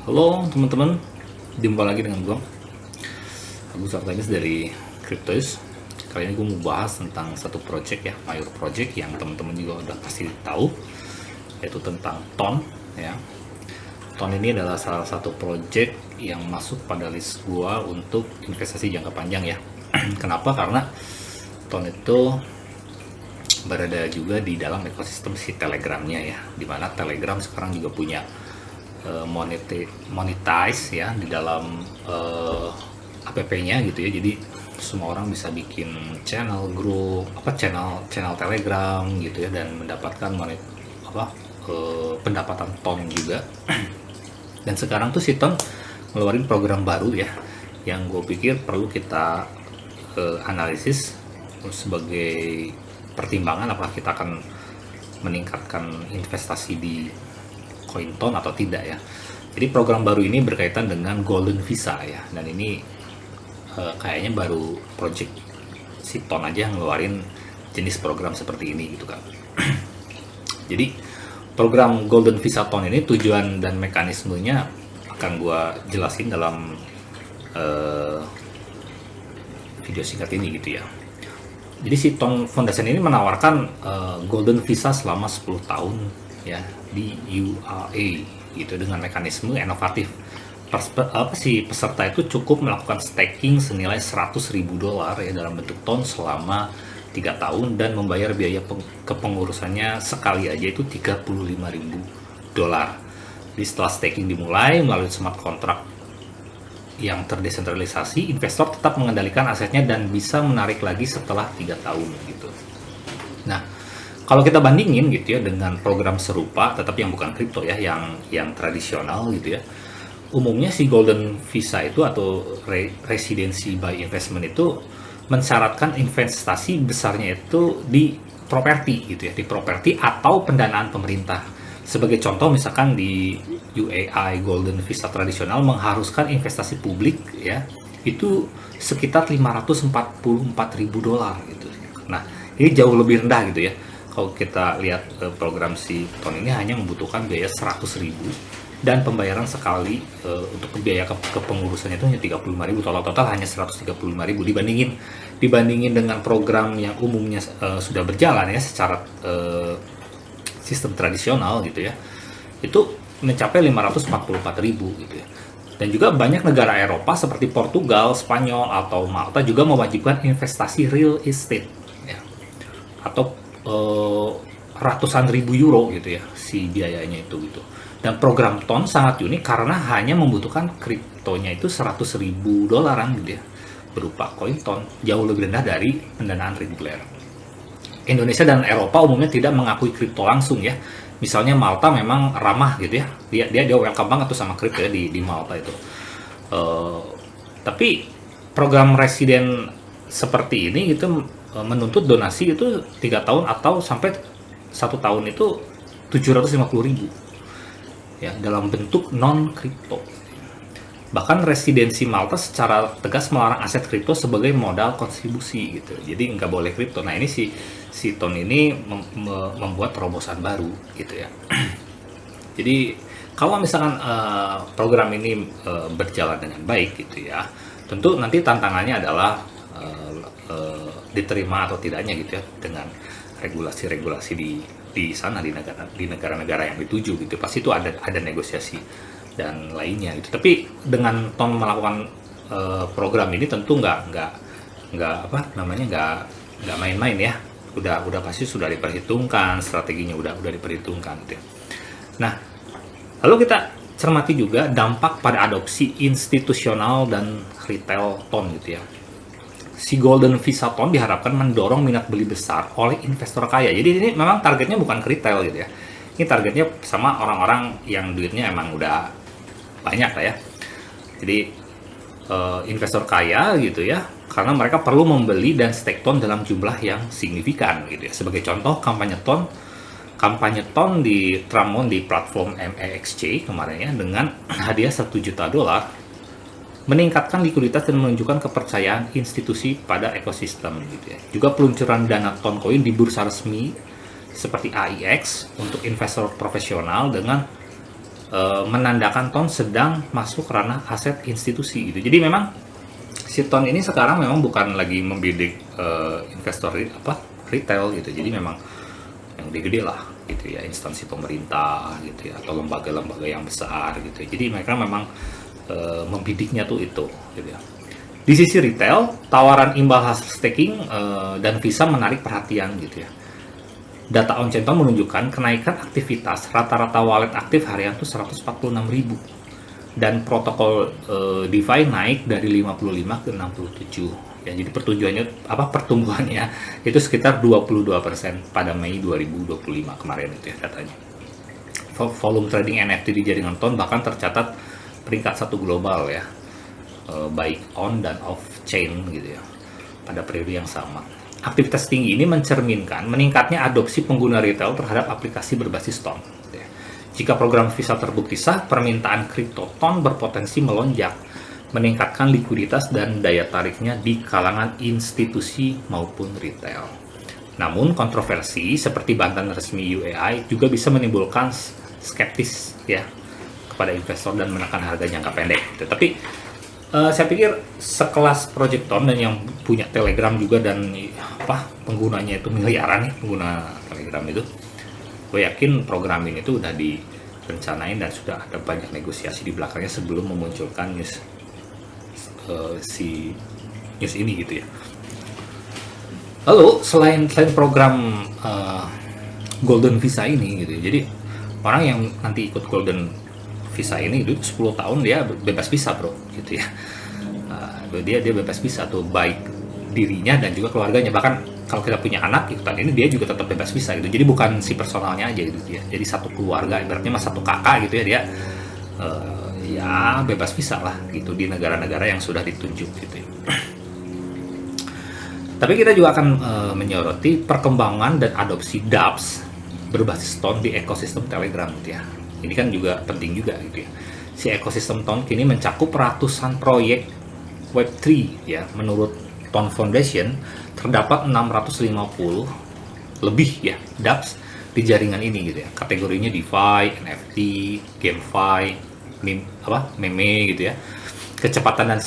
Halo teman-teman, jumpa lagi dengan gue Agus Artemis dari Cryptois. Kali ini gue mau bahas tentang satu project ya, mayor project yang teman-teman juga udah pasti tahu, yaitu tentang TON ya. TON ini adalah salah satu project yang masuk pada list gue untuk investasi jangka panjang ya. Kenapa? Karena TON itu berada juga di dalam ekosistem si Telegramnya ya, dimana Telegram sekarang juga punya monetize ya di dalam app-nya gitu ya. Jadi semua orang bisa bikin channel grup channel Telegram gitu ya, dan mendapatkan pendapatan TON juga. Dan sekarang tuh si TON ngeluarin program baru ya, yang gue pikir perlu kita analisis sebagai pertimbangan apakah kita akan meningkatkan investasi di koin TON atau tidak ya. Jadi program baru ini berkaitan dengan Golden Visa ya, dan ini kayaknya baru project si TON aja yang ngeluarin jenis program seperti ini gitu kan. Jadi program Golden Visa TON ini tujuan dan mekanismenya akan gua jelasin dalam video singkat ini gitu ya. Jadi si TON Foundation ini menawarkan Golden Visa selama 10 tahun ya di UAE gitu, dengan mekanisme inovatif. Peserta itu cukup melakukan staking senilai $100.000 ya dalam bentuk TON selama 3 tahun dan membayar biaya kepengurusannya sekali aja itu $35.000. Jadi setelah staking dimulai melalui smart contract yang terdesentralisasi, investor tetap mengendalikan asetnya dan bisa menarik lagi setelah 3 tahun gitu. Nah, kalau kita bandingin gitu ya dengan program serupa tetapi yang bukan kripto ya, yang tradisional gitu ya. Umumnya si Golden Visa itu atau residency by investment itu mensyaratkan investasi besarnya itu di properti gitu ya, di properti atau pendanaan pemerintah. Sebagai contoh misalkan di UAE Golden Visa tradisional mengharuskan investasi publik ya itu sekitar $544.000 gitu. Nah, ini jauh lebih rendah gitu ya. Kalau kita lihat program si TON ini hanya membutuhkan biaya 100.000 dan pembayaran sekali untuk biaya kepengurusannya itu hanya 35.000, total hanya 135.000 dibandingin dengan program yang umumnya sudah berjalan ya secara sistem tradisional gitu ya. Itu mencapai 544.000 gitu ya. Dan juga banyak negara Eropa seperti Portugal, Spanyol atau Malta juga mewajibkan investasi real estate ya. Atau ratusan ribu euro gitu ya si biayanya itu gitu. Dan program TON sangat unik karena hanya membutuhkan kriptonya itu $100.000 gitu ya berupa koin TON, jauh lebih rendah dari pendanaan reguler. Indonesia dan Eropa umumnya tidak mengakui kripto langsung ya. Misalnya Malta memang ramah gitu ya, dia welcome banget tuh sama kripto ya di Malta itu. Tapi program residen seperti ini gitu menuntut donasi itu 3 tahun atau sampai 1 tahun itu 750.000 ya dalam bentuk non kripto. Bahkan residensi Malta secara tegas melarang aset kripto sebagai modal kontribusi gitu, jadi nggak boleh kripto. Nah ini si TON ini membuat terobosan baru gitu ya. Jadi kalau misalkan program ini berjalan dengan baik gitu ya, tentu nanti tantangannya adalah diterima atau tidaknya gitu ya dengan regulasi-regulasi di sana, di negara-negara yang dituju gitu. Pasti itu ada negosiasi dan lainnya gitu. Tapi dengan TON melakukan program ini tentu nggak main-main ya. Udah pasti sudah diperhitungkan, strateginya udah diperhitungkan gitu ya. Nah, lalu kita cermati juga dampak pada adopsi institusional dan retail TON gitu ya. Si Golden Visa TON diharapkan mendorong minat beli besar oleh investor kaya. Jadi ini memang targetnya bukan ke retail gitu ya. Ini targetnya sama orang-orang yang duitnya emang udah banyak lah ya. Jadi investor kaya gitu ya, karena mereka perlu membeli dan stake TON dalam jumlah yang signifikan gitu ya. Sebagai contoh kampanye TON di Tramon di platform MEXC kemarin ya dengan hadiah $1 juta meningkatkan likuiditas dan menunjukkan kepercayaan institusi pada ekosistem gitu ya. Juga peluncuran dana TON koin di bursa resmi seperti AIX untuk investor profesional dengan menandakan TON sedang masuk ranah aset institusi gitu. Jadi memang si TON ini sekarang memang bukan lagi membidik investor retail gitu. Jadi memang yang gede-gede lah gitu ya, instansi pemerintah gitu ya, atau lembaga-lembaga yang besar gitu. Jadi mereka memang membidiknya tuh itu gitu ya. Di sisi retail, tawaran imbal hasil staking dan Visa menarik perhatian gitu ya. Data on-chain TON menunjukkan kenaikan aktivitas rata-rata wallet aktif harian itu 146.000 dan protokol DeFi naik dari 55 ke 67. Ya, jadi pertumbuhannya itu sekitar 22% pada Mei 2025 kemarin itu ya datanya. Volume trading NFT di jaringan TON bahkan tercatat peringkat 1 global ya, baik on dan off chain gitu ya pada periode yang sama. Aktivitas tinggi ini mencerminkan meningkatnya adopsi pengguna retail terhadap aplikasi berbasis TON. Jika program Visa terbukti sah, permintaan kripto TON berpotensi melonjak, meningkatkan likuiditas dan daya tariknya di kalangan institusi maupun retail. Namun kontroversi seperti bantahan resmi UAI juga bisa menimbulkan skeptis ya kepada investor dan menekan harga jangka pendek. Tapi saya pikir sekelas Project TON dan yang punya Telegram juga dan penggunanya itu miliaran nih pengguna Telegram itu, gue yakin program ini tuh udah direncanain dan sudah ada banyak negosiasi di belakangnya sebelum memunculkan news ini gitu ya. Lalu selain program Golden Visa ini gitu, jadi orang yang nanti ikut Golden Visa ini itu 10 tahun dia bebas visa bro gitu ya. Dia bebas visa tuh, baik dirinya dan juga keluarganya, bahkan kalau kita punya anak ikutan ini dia juga tetap bebas visa gitu. Jadi bukan si personalnya aja gitu ya, jadi satu keluarga ibaratnya mas satu kakak gitu ya, dia ya bebas visa lah gitu di negara-negara yang sudah ditunjuk gitu ya. Tapi kita juga akan menyoroti perkembangan dan adopsi dApps berbasis TON di ekosistem Telegram gitu ya. Ini kan juga penting juga gitu ya. Si ekosistem TON kini mencakup ratusan proyek Web3 ya. Menurut TON Foundation terdapat 650 lebih ya dApps di jaringan ini gitu ya. Kategorinya DeFi, NFT, GameFi, meme gitu ya. Kecepatan dan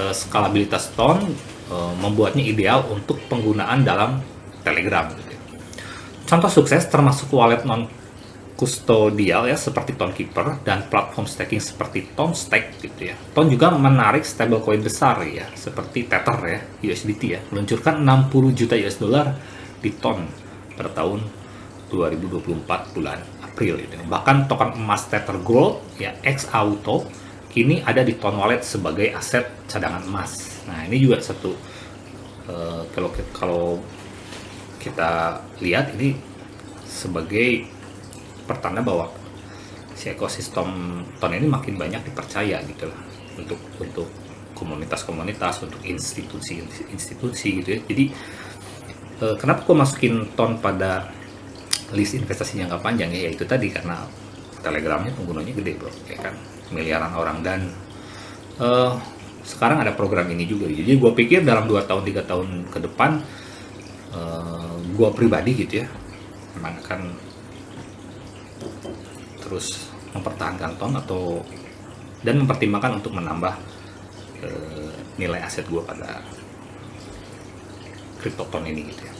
skalabilitas TON membuatnya ideal untuk penggunaan dalam Telegram gitu ya. Contoh sukses termasuk wallet non kustodial ya seperti TONkeeper dan platform staking seperti TONSTACK gitu ya. TON juga menarik stablecoin besar ya seperti Tether ya, USDT ya, meluncurkan 60 juta US dollar di TON pada tahun 2024 bulan April gitu. Bahkan token emas Tether Gold ya XAuto kini ada di TON Wallet sebagai aset cadangan emas. Nah, ini juga satu kalau kita lihat ini sebagai pertanda bahwa si ekosistem TON ini makin banyak dipercaya gitu lah untuk komunitas-komunitas, untuk institusi gitu ya. Jadi kenapa gue masukin TON pada list investasi jangka panjang ya, yaitu tadi karena Telegramnya penggunanya gede bro, ya kan, miliaran orang, dan sekarang ada program ini juga. Jadi gue pikir dalam 2 tahun 3 tahun ke depan gue pribadi gitu ya memang akan terus mempertahankan TON dan mempertimbangkan untuk menambah nilai aset gue pada crypto TON ini gitu ya.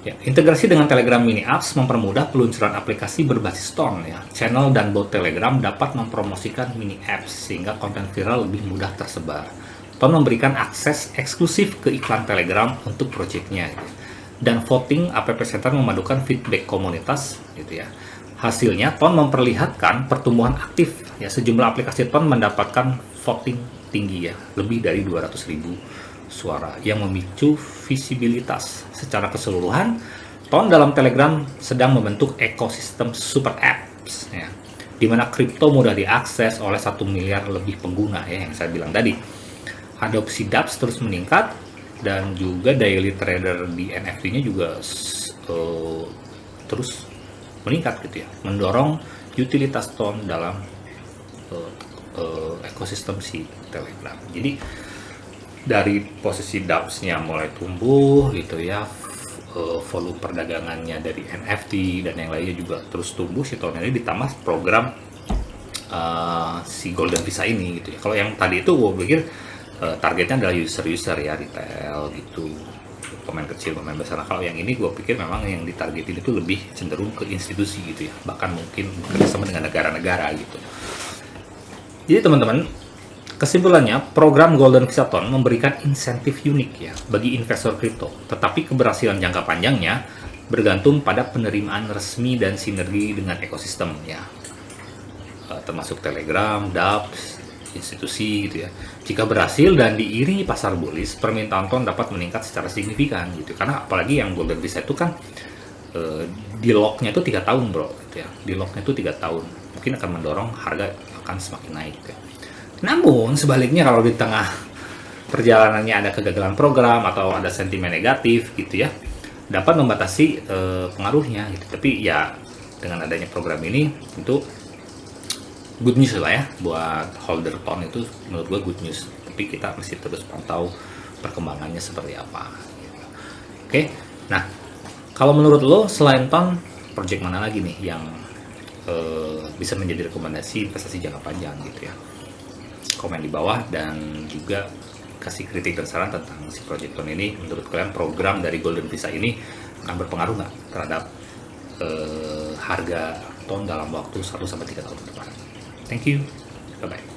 Ya, integrasi dengan Telegram Mini Apps mempermudah peluncuran aplikasi berbasis TON ya. Channel dan bot Telegram dapat mempromosikan mini apps sehingga konten viral lebih mudah tersebar. TON memberikan akses eksklusif ke iklan Telegram untuk proyeknya gitu. Dan voting App Center memadukan feedback komunitas gitu ya. Hasilnya TON memperlihatkan pertumbuhan aktif ya, sejumlah aplikasi TON mendapatkan voting tinggi ya, lebih dari 200.000 suara yang memicu visibilitas. Secara keseluruhan, TON dalam Telegram sedang membentuk ekosistem super apps ya, di mana kripto mudah diakses oleh 1 miliar lebih pengguna ya, yang saya bilang tadi. Adopsi dApps terus meningkat dan juga daily trader di NFT-nya juga terus meningkat gitu ya, mendorong utilitas TON dalam ekosistem si Telegram. Jadi dari posisi dApps-nya mulai tumbuh gitu ya, volume perdagangannya dari NFT dan yang lainnya juga terus tumbuh si tahun ini, ditambah program si Golden Visa ini gitu ya. Kalau yang tadi itu gue pikir targetnya adalah user ya, retail gitu, pemain kecil, pemain besar. Nah, kalau yang ini gue pikir memang yang ditargetin itu lebih cenderung ke institusi gitu ya, bahkan mungkin bekerjasama dengan negara-negara gitu. Jadi teman-teman, kesimpulannya, program Golden Visaton memberikan insentif unik ya bagi investor kripto, tetapi keberhasilan jangka panjangnya bergantung pada penerimaan resmi dan sinergi dengan ekosistem ya, termasuk Telegram, dApps, institusi gitu ya. Jika berhasil dan diiringi pasar bullish, permintaan ton dapat meningkat secara signifikan gitu. Karena apalagi yang Golden Visa itu kan di lock-nya itu 3 tahun bro gitu ya. Di lock-nya itu 3 tahun. Mungkin akan mendorong harga akan semakin naik gitu ya. Namun sebaliknya kalau di tengah perjalanannya ada kegagalan program atau ada sentimen negatif gitu ya, dapat membatasi pengaruhnya gitu. Tapi ya dengan adanya program ini tentu good news lah ya buat holder ton, itu menurut gue good news. Tapi kita masih terus pantau perkembangannya seperti apa gitu. Oke, nah kalau menurut lo selain ton, project mana lagi nih yang bisa menjadi rekomendasi investasi jangka panjang gitu ya? Komen di bawah dan juga kasih kritik dan saran tentang si project ton ini. Menurut kalian program dari Golden Visa ini akan berpengaruh nggak terhadap harga ton dalam waktu 1-3 tahun ke depan? Thank you. Bye-bye.